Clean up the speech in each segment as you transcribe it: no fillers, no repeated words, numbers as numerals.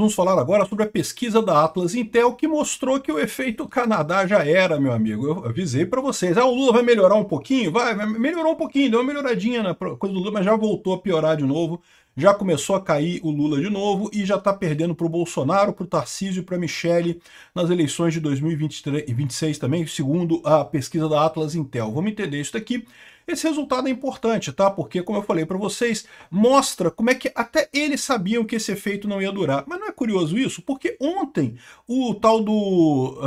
vamos falar agora sobre a pesquisa da Atlas Intel, que mostrou que o efeito Canadá já era, meu amigo. Eu avisei para vocês. O Lula vai melhorar um pouquinho? Vai melhorar um pouquinho, deu uma melhoradinha na coisa do Lula, mas já voltou a piorar de novo. Já começou a cair o Lula de novo e já está perdendo para o Bolsonaro, para o Tarcísio e para a Michele nas eleições de 2023 e 2026 também, segundo a pesquisa da Atlas Intel. Vamos entender isso daqui. Esse resultado é importante, tá? Porque, como eu falei para vocês, mostra como é que até eles sabiam que esse efeito não ia durar. Mas não é curioso isso? Porque ontem o tal do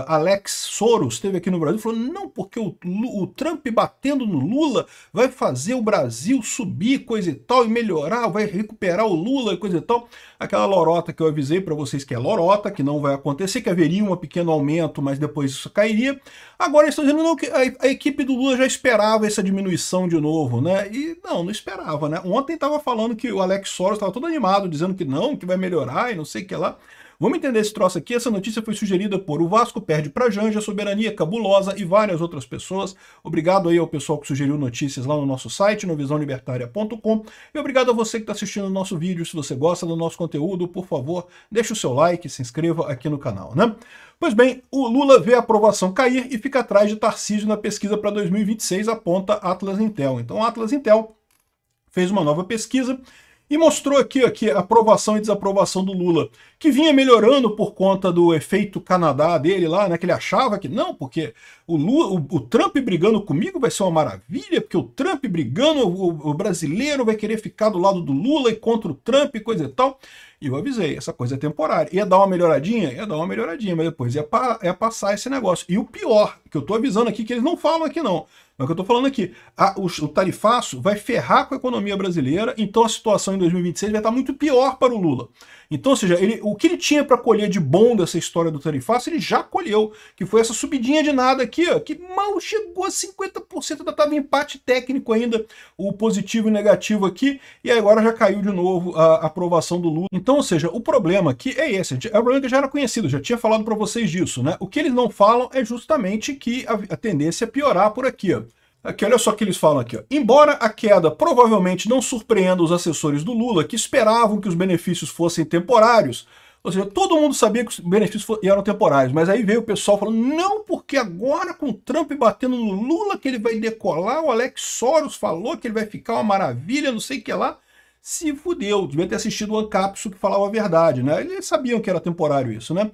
Alex Soros esteve aqui no Brasil e falou, não, porque o Trump batendo no Lula vai fazer o Brasil subir, coisa e tal, e melhorar, vai recuperar o Lula e coisa e tal. Aquela lorota que eu avisei para vocês que é lorota, que não vai acontecer, que haveria um pequeno aumento, mas depois isso cairia. Agora eles estão dizendo não, que a equipe do Lula já esperava essa diminuição de novo, né? E não esperava, né? Ontem estava falando que o Alex Soros estava todo animado, dizendo que não, que vai melhorar e não sei o que lá. Vamos entender esse troço aqui. Essa notícia foi sugerida por O Vasco Perde pra Janja, Soberania Cabulosa e várias outras pessoas. Obrigado aí ao pessoal que sugeriu notícias lá no nosso site, no visãolibertaria.com. E obrigado a você que está assistindo o nosso vídeo. Se você gosta do nosso conteúdo, por favor, deixe o seu like, se inscreva aqui no canal, né? Pois bem, o Lula vê a aprovação cair e fica atrás de Tarcísio na pesquisa para 2026, aponta Atlas Intel. Então, a Atlas Intel fez uma nova pesquisa e mostrou aqui a aprovação e desaprovação do Lula, que vinha melhorando por conta do efeito Canadá dele lá, né, que ele achava que não, porque o Trump brigando comigo vai ser uma maravilha, porque o Trump brigando, o brasileiro vai querer ficar do lado do Lula e contra o Trump e coisa e tal. E eu avisei, essa coisa é temporária. Ia dar uma melhoradinha? Ia dar uma melhoradinha, mas depois ia passar esse negócio. E o pior, que eu tô avisando aqui, que eles não falam aqui não, mas o que eu tô falando aqui, o tarifaço vai ferrar com a economia brasileira, então a situação em 2026 vai estar muito pior para o Lula. Então, ou seja, o que ele tinha para colher de bom dessa história do tarifaço, ele já colheu, que foi essa subidinha de nada aqui, ó, que mal chegou a 50%, ainda estava em empate técnico ainda, o positivo e negativo aqui, e agora já caiu de novo a aprovação do Lula. Então, ou seja, o problema aqui é esse, é um problema que já era conhecido, já tinha falado para vocês disso, né? O que eles não falam é justamente que a tendência é piorar por aqui, ó. Aqui, olha só o que eles falam aqui, ó. Embora a queda provavelmente não surpreenda os assessores do Lula, que esperavam que os benefícios fossem temporários, ou seja, todo mundo sabia que os benefícios eram temporários, mas aí veio o pessoal falando, não, porque agora com o Trump batendo no Lula que ele vai decolar, o Alex Soros falou que ele vai ficar uma maravilha, não sei o que lá, se fudeu, devia ter assistido o Ancapso que falava a verdade, né? Eles sabiam que era temporário isso, né?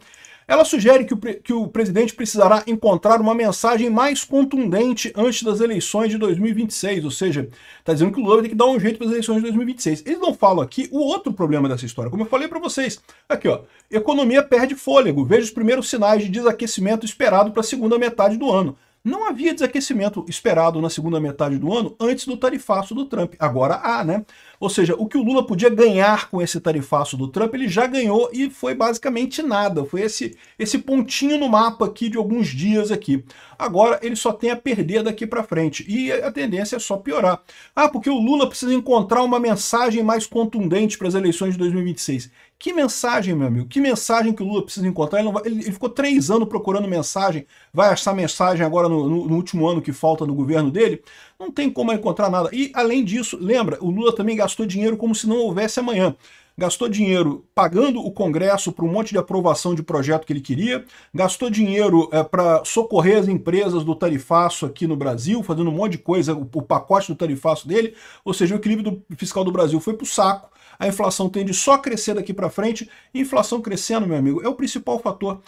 Ela sugere que o presidente precisará encontrar uma mensagem mais contundente antes das eleições de 2026, ou seja, está dizendo que o Lula vai ter que dar um jeito para as eleições de 2026. Eles não falam aqui o outro problema dessa história, como eu falei para vocês. Aqui, ó, economia perde fôlego, veja os primeiros sinais de desaquecimento esperado para a segunda metade do ano. Não havia desaquecimento esperado na segunda metade do ano antes do tarifaço do Trump. Agora há, né? Ou seja, o que o Lula podia ganhar com esse tarifaço do Trump, ele já ganhou e foi basicamente nada. Foi esse pontinho no mapa aqui de alguns dias aqui. Agora ele só tem a perder daqui para frente. E a tendência é só piorar. Porque o Lula precisa encontrar uma mensagem mais contundente para as eleições de 2026. Que mensagem, meu amigo? Que mensagem que o Lula precisa encontrar? Ele ficou 3 anos procurando mensagem, vai achar mensagem agora no último ano que falta no governo dele? Não tem como encontrar nada. E, além disso, lembra, o Lula também gastou dinheiro como se não houvesse amanhã. Gastou dinheiro pagando o Congresso para um monte de aprovação de projeto que ele queria, gastou dinheiro para socorrer as empresas do tarifaço aqui no Brasil, fazendo um monte de coisa, o pacote do tarifaço dele, ou seja, o equilíbrio fiscal do Brasil foi para o saco, a inflação tende só a crescer daqui para frente, e inflação crescendo, meu amigo, é o principal fator.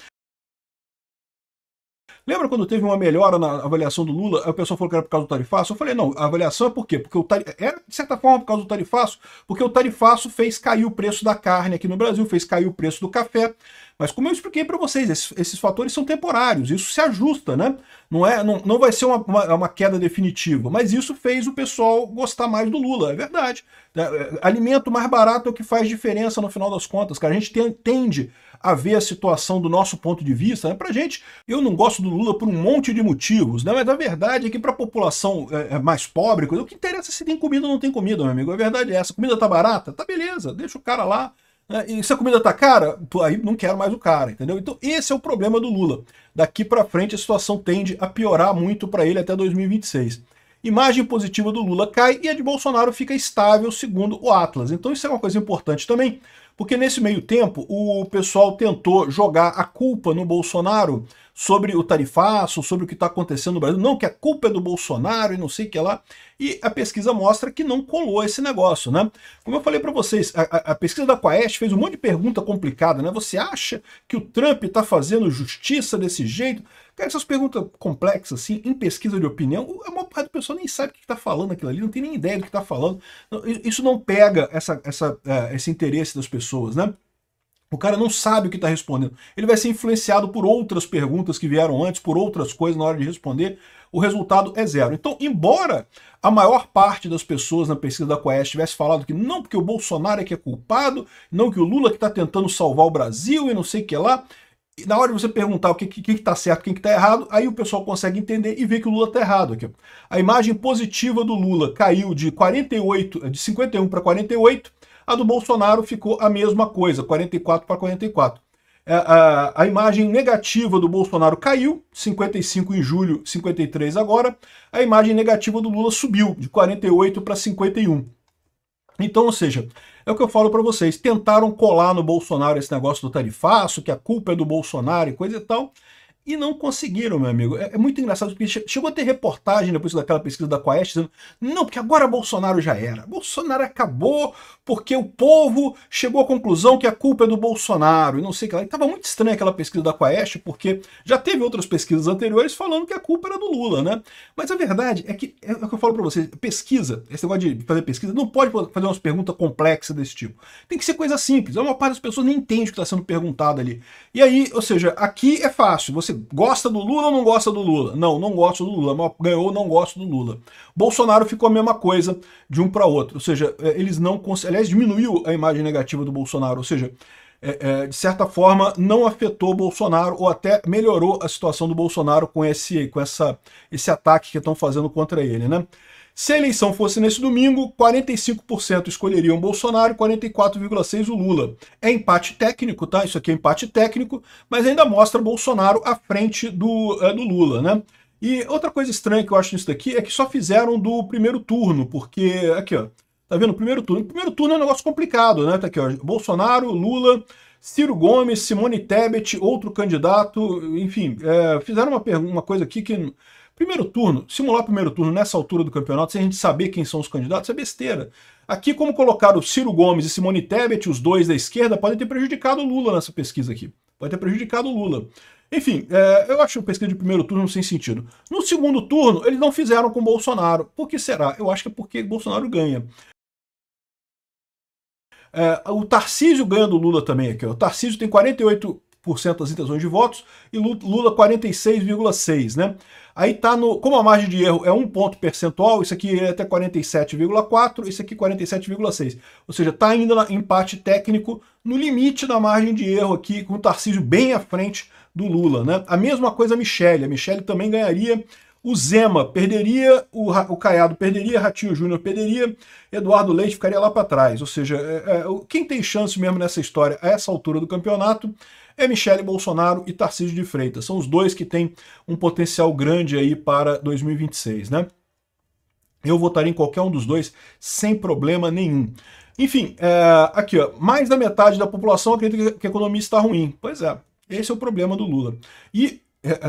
Lembra quando teve uma melhora na avaliação do Lula, a pessoa falou que era por causa do tarifaço? Eu falei, não, a avaliação é por quê? Porque era, de certa forma, por causa do tarifaço, porque o tarifaço fez cair o preço da carne aqui no Brasil, fez cair o preço do café. Mas como eu expliquei para vocês, esses fatores são temporários, isso se ajusta, né? Não vai ser uma queda definitiva, mas isso fez o pessoal gostar mais do Lula, é verdade. Alimento mais barato é o que faz diferença no final das contas, cara. A gente tende a ver a situação do nosso ponto de vista, né? Pra gente, eu não gosto do Lula por um monte de motivos, né? Mas a verdade é que para a população mais pobre, o que interessa é se tem comida ou não tem comida, meu amigo. A verdade é essa, a comida tá barata? Tá beleza, deixa o cara lá. E se a comida tá cara, aí não quero mais o cara, entendeu? Então esse é o problema do Lula. Daqui para frente a situação tende a piorar muito para ele até 2026. Imagem positiva do Lula cai e a de Bolsonaro fica estável, segundo o Atlas. Então isso é uma coisa importante também, porque nesse meio tempo o pessoal tentou jogar a culpa no Bolsonaro sobre o tarifaço, sobre o que está acontecendo no Brasil. Não, que a culpa é do Bolsonaro e não sei o que lá. E a pesquisa mostra que não colou esse negócio, né? Como eu falei para vocês, a pesquisa da Quaest fez um monte de pergunta complicada, né? Você acha que o Trump está fazendo justiça desse jeito? Cara, essas perguntas complexas, assim, em pesquisa de opinião, a maior parte do pessoal nem sabe o que está falando aquilo ali, não tem nem ideia do que está falando. Isso não pega esse interesse das pessoas, né? O cara não sabe o que está respondendo. Ele vai ser influenciado por outras perguntas que vieram antes, por outras coisas na hora de responder. O resultado é zero. Então, embora a maior parte das pessoas na pesquisa da Quaest tivesse falado que não, porque o Bolsonaro é que é culpado, não que o Lula que está tentando salvar o Brasil e não sei o que lá, e na hora de você perguntar o que está certo, quem que está errado, aí o pessoal consegue entender e ver que o Lula está errado aqui. A imagem positiva do Lula caiu de 51 para 48, a do Bolsonaro ficou a mesma coisa, 44 para 44. A imagem negativa do Bolsonaro caiu, 55 em julho, 53 agora. A imagem negativa do Lula subiu, de 48 para 51. Então, ou seja, é o que eu falo para vocês, tentaram colar no Bolsonaro esse negócio do tarifaço, que a culpa é do Bolsonaro e coisa e tal, e não conseguiram, meu amigo. É muito engraçado, porque chegou a ter reportagem depois daquela pesquisa da Quaest, dizendo, não, porque agora Bolsonaro já era. Bolsonaro acabou porque o povo chegou à conclusão que a culpa é do Bolsonaro, e não sei o que lá. E estava muito estranha aquela pesquisa da Quaest, porque já teve outras pesquisas anteriores falando que a culpa era do Lula, né? Mas a verdade é que, é o que eu falo para vocês, pesquisa, esse negócio de fazer pesquisa, não pode fazer umas perguntas complexas desse tipo. Tem que ser coisa simples. A maior parte das pessoas nem entende o que está sendo perguntado ali. E aí, ou seja, aqui é fácil. Você gosta do Lula ou não gosta do Lula? Não, não gosto do Lula. Ganhou, não gosto do Lula. Bolsonaro ficou a mesma coisa de um para outro. Ou seja, eles não... Aliás, diminuiu a imagem negativa do Bolsonaro. Ou seja, de certa forma, não afetou o Bolsonaro ou até melhorou a situação do Bolsonaro com esse ataque que estão fazendo contra ele, né? Se a eleição fosse nesse domingo, 45% escolheriam Bolsonaro e 44,6% o Lula. É empate técnico, tá? Isso aqui é empate técnico, mas ainda mostra Bolsonaro à frente do Lula, né? E outra coisa estranha que eu acho nisso daqui é que só fizeram do primeiro turno, porque, aqui ó, tá vendo? Primeiro turno. Primeiro turno é um negócio complicado, né? Tá aqui, ó, Bolsonaro, Lula, Ciro Gomes, Simone Tebet, outro candidato, enfim, fizeram uma coisa aqui que... Primeiro turno, simular primeiro turno nessa altura do campeonato, sem a gente saber quem são os candidatos, é besteira. Aqui, como colocaram Ciro Gomes e Simone Tebet, os dois da esquerda, podem ter prejudicado o Lula nessa pesquisa aqui. Pode ter prejudicado o Lula. Enfim, eu acho a pesquisa de primeiro turno sem sentido. No segundo turno, eles não fizeram com Bolsonaro. Por que será? Eu acho que é porque Bolsonaro ganha. O Tarcísio ganha do Lula também aqui. O Tarcísio tem 48% das intenções de votos e Lula 46,6%, né? Aí tá como a margem de erro é 1 ponto percentual, isso aqui é até 47,4%, isso aqui 47,6%. Ou seja, tá ainda em empate técnico no limite da margem de erro aqui, com o Tarcísio bem à frente do Lula, né? A mesma coisa a Michele também ganharia. O Zema perderia, o Caiado perderia, Ratinho Júnior perderia, Eduardo Leite ficaria lá para trás. Ou seja, quem tem chance mesmo nessa história a essa altura do campeonato é Michele Bolsonaro e Tarcísio de Freitas. São os dois que têm um potencial grande aí para 2026, né? Eu votaria em qualquer um dos dois sem problema nenhum. Enfim, aqui, ó, mais da metade da população acredita que a economia está ruim. Pois é, esse é o problema do Lula. E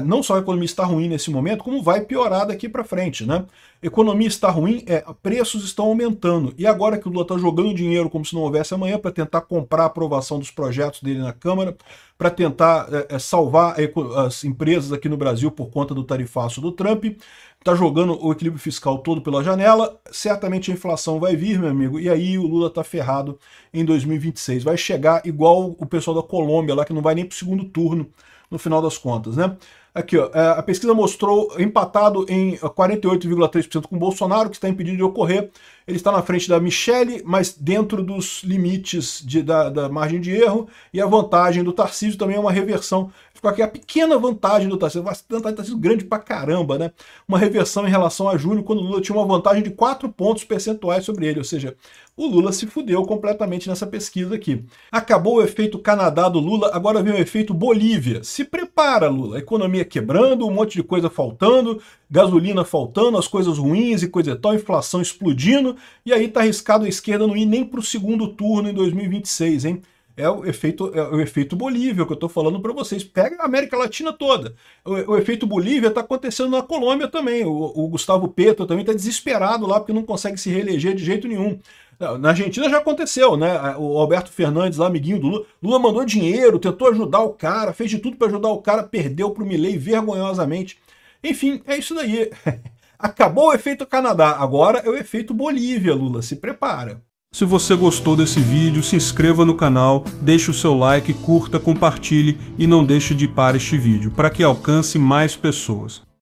não só a economia está ruim nesse momento, como vai piorar daqui para frente, né? Economia está ruim, preços estão aumentando. E agora que o Lula está jogando dinheiro como se não houvesse amanhã para tentar comprar a aprovação dos projetos dele na Câmara, para tentar salvar as empresas aqui no Brasil por conta do tarifaço do Trump, está jogando o equilíbrio fiscal todo pela janela, certamente a inflação vai vir, meu amigo, e aí o Lula está ferrado em 2026. Vai chegar igual o pessoal da Colômbia lá, que não vai nem para o segundo turno, no final das contas, né? Aqui, ó, a pesquisa mostrou empatado em 48,3% com Bolsonaro, que está impedido de ocorrer. Ele está na frente da Michele, mas dentro dos limites da margem de erro, e a vantagem do Tarcísio também é uma reversão. Ficou aqui a pequena vantagem do Tarcísio, a vantagem do Tarcísio grande pra caramba, né? Uma reversão em relação a julho, quando o Lula tinha uma vantagem de 4 pontos percentuais sobre ele, ou seja, o Lula se fudeu completamente nessa pesquisa aqui. Acabou o efeito Canadá do Lula, agora vem o efeito Bolívia. Se prepara prepara, Lula. A economia quebrando, um monte de coisa faltando, gasolina faltando, as coisas ruins e coisa e tal, inflação explodindo, e aí tá arriscado a esquerda não ir nem pro segundo turno em 2026, hein? É o efeito Bolívia que eu tô falando para vocês. Pega a América Latina toda. O efeito Bolívia tá acontecendo na Colômbia também. O Gustavo Petro também tá desesperado lá porque não consegue se reeleger de jeito nenhum. Na Argentina já aconteceu, né? O Alberto Fernandes, lá, amiguinho do Lula, Lula mandou dinheiro, tentou ajudar o cara, fez de tudo para ajudar o cara, perdeu pro Milei vergonhosamente. Enfim, é isso daí. Acabou o efeito Canadá, agora é o efeito Bolívia, Lula, se prepara. Se você gostou desse vídeo, se inscreva no canal, deixe o seu like, curta, compartilhe e não deixe de ir para este vídeo, para que alcance mais pessoas.